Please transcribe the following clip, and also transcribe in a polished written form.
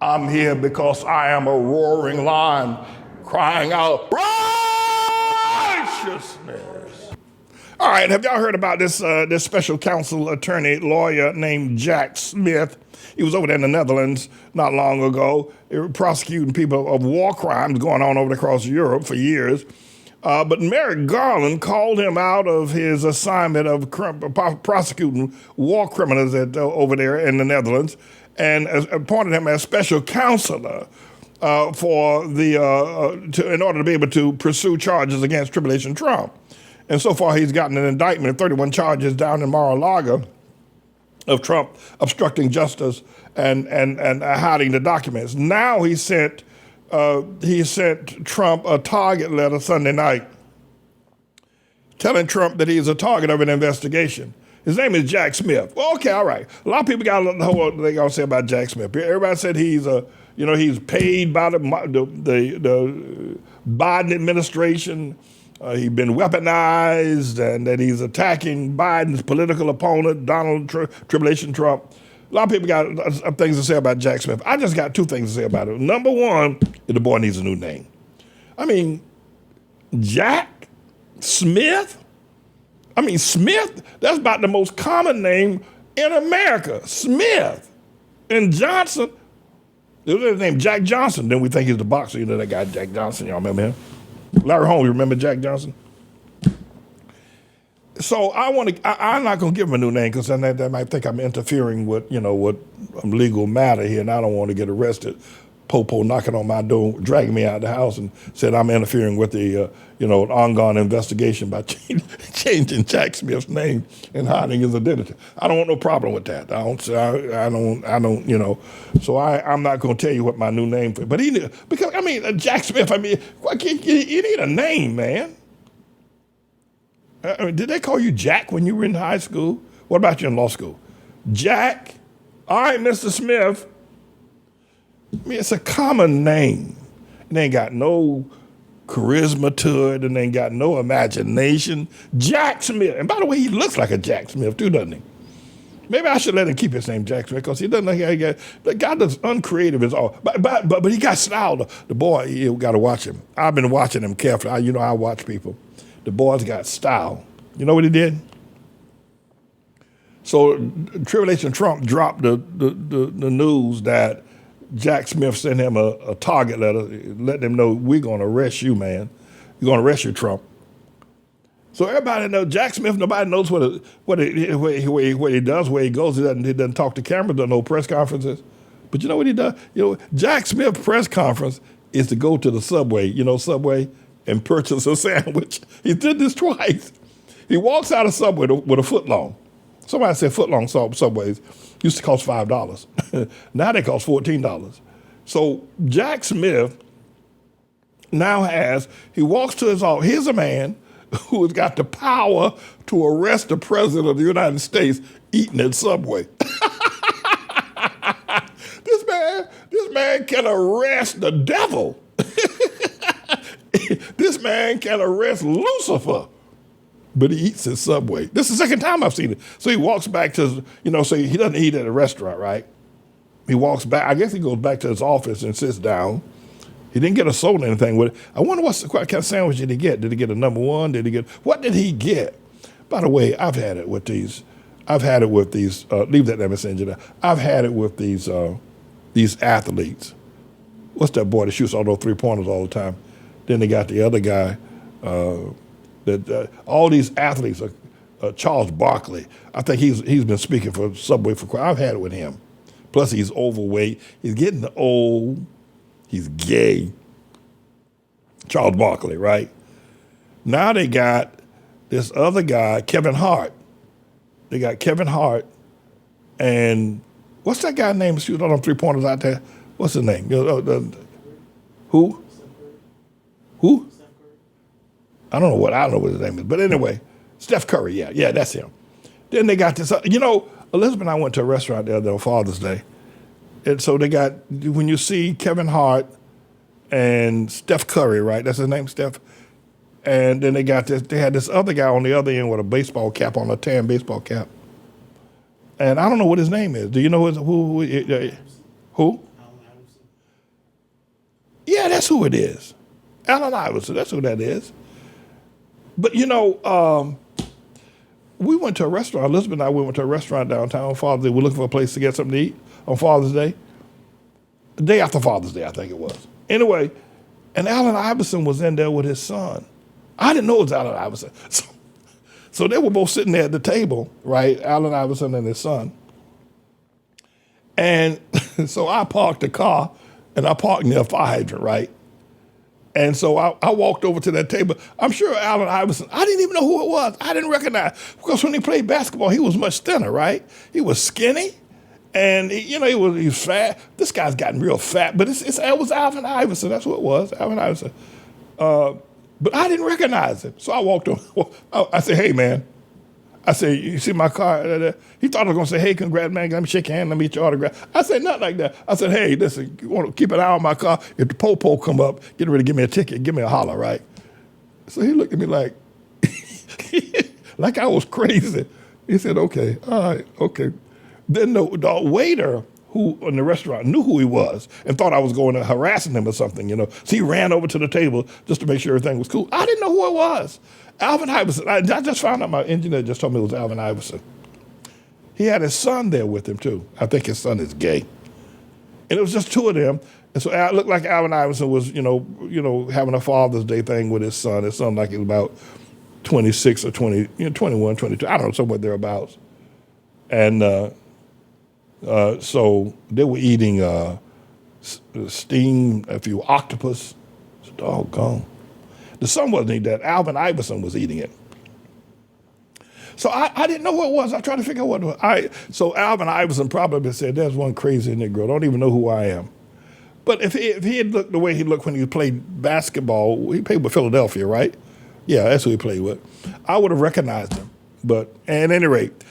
I'm here because I am a roaring lion crying out righteousness. All right, have y'all heard about this special counsel attorney lawyer named Jack Smith? He was over there in the Netherlands not long ago, prosecuting people of war crimes going on over across Europe for years. But Merrick Garland called him out of his assignment of prosecuting war criminals over there in the Netherlands and appointed him as special counselor in order to be able to pursue charges against Tribulation Trump. And so far, he's gotten an indictment of 31 charges down in Mar-A-Lago of Trump obstructing justice and hiding the documents. Now he sent Trump a target letter Sunday night telling Trump that he's a target of an investigation. His name is Jack Smith. Well, okay, all right. A lot of people got a whole thing to say about Jack Smith. Everybody said he's paid by the Biden administration. He's been weaponized, and that he's attacking Biden's political opponent, Tribulation Trump. A lot of people got things to say about Jack Smith. I just got two things to say about it. Number one, the boy needs a new name. I mean, Jack Smith? I mean, Smith, that's about the most common name in America. Smith. And Johnson, there's his name, Jack Johnson. Then we think he's the boxer. You know that guy, Jack Johnson. Y'all remember him? Larry Holmes, you remember Jack Johnson? So I'm not going to give him a new name because then they might think I'm interfering with legal matter here, and I don't want to get arrested. Popo knocking on my door, dragging me out of the house, and said I'm interfering with the ongoing investigation by changing Jack Smith's name and hiding his identity. I don't want no problem with that. So I'm not going to tell you what my new name is. But Jack Smith. You need a name, man. Did they call you Jack when you were in high school? What about you in law school? Jack. All right, Mr. Smith. It's a common name. It ain't got no charisma to it, and ain't got no imagination. Jack Smith. And by the way, he looks like a Jack Smith too, doesn't he? Maybe I should let him keep his name Jack Smith because he doesn't like the guy that's uncreative is all. But he got style. The boy, you got to watch him. I've been watching him carefully. I watch people. The boy's got style. You know what he did? So Tribulation Trump dropped the news that Jack Smith sent him a target letter, letting him know we're going to arrest you, man. We're going to arrest you, Trump. So everybody knows Jack Smith. Nobody knows what he does, where he goes. He doesn't talk to cameras, doesn't no press conferences. But you know what he does? Jack Smith's press conference is to go to the Subway, Subway, and purchase a sandwich. He did this twice. He walks out of Subway with a footlong. Somebody said footlong Subways used to cost $5. Now they cost $14. So Jack Smith now he walks to his office. Here's a man who has got the power to arrest the president of the United States eating at Subway. This man can arrest the devil. This man can arrest Lucifer, but he eats at Subway. This is the second time I've seen it. So he walks back to, so he doesn't eat at a restaurant, right? He walks back. I guess he goes back to his office and sits down. He didn't get a soda or anything with it. I wonder what kind of sandwich did he get? Did he get a number one? What did he get? By the way, I've had it with these, leave that there, Miss Engineer. I've had it with these athletes. What's that boy that shoots all those 3-pointers all the time? Then they got the other guy. All these athletes are Charles Barkley. I think he's been speaking for Subway for quite. I've had it with him. Plus he's overweight. He's getting old. He's gay. Charles Barkley, right? Now they got this other guy, Kevin Hart. They got Kevin Hart, and what's that guy named shooting all them 3-pointers out there? What's his name? Who? I don't know what his name is, but anyway, Steph Curry, yeah, that's him. Then they got this, Elizabeth and I went to a restaurant the other day on Father's Day, and so they got, when you see Kevin Hart and Steph Curry, right, that's his name, Steph, and then they had this other guy on the other end with a baseball cap on, a tan baseball cap, and I don't know what his name is. Do you know who? That's who it is. Allen Iverson, that's who that is. But, we went to a restaurant. Elizabeth and I went to a restaurant downtown on Father's Day. We're looking for a place to get something to eat on Father's Day. The day after Father's Day, I think it was. Anyway, and Allen Iverson was in there with his son. I didn't know it was Allen Iverson. So they were both sitting there at the table, right? Allen Iverson and his son. And so I parked the car, and I parked near a fire hydrant, right? And so I walked over to that table. I'm sure Allen Iverson, I didn't even know who it was. I didn't recognize. Because when he played basketball, he was much thinner, right? He was skinny. And, he was fat. This guy's gotten real fat. But it was Allen Iverson. That's what it was, Allen Iverson. But I didn't recognize him. So I walked over. I said, hey, man. I said, you see my car? He thought I was going to say, hey, congrats, man. Let me shake your hand. Let me get your autograph. I said, nothing like that. I said, hey, listen, you want to keep an eye on my car? If the po-po come up, get ready to give me a ticket. Give me a holler, right? So he looked at me like I was crazy. He said, okay, all right, okay. Then the waiter who in the restaurant knew who he was and thought I was going to harassing him or something, So he ran over to the table just to make sure everything was cool. I didn't know who it was. Allen Iverson. I just found out, my engineer just told me it was Allen Iverson. He had his son there with him, too. I think his son is gay. And it was just two of them. And so it looked like Allen Iverson was, having a Father's Day thing with his son. His son, like, he was about 26 or 20, 21, 22. I don't know, somewhere thereabouts. And so they were eating steamed, a few octopus. It's doggone. The son wasn't eating that. Allen Iverson was eating it. So I didn't know who it was. I tried to figure out what it was. So Allen Iverson probably said, there's one crazy Negro. Don't even know who I am. But if he had looked the way he looked when he played basketball, he played with Philadelphia, right? Yeah, that's who he played with. I would have recognized him. But at any rate,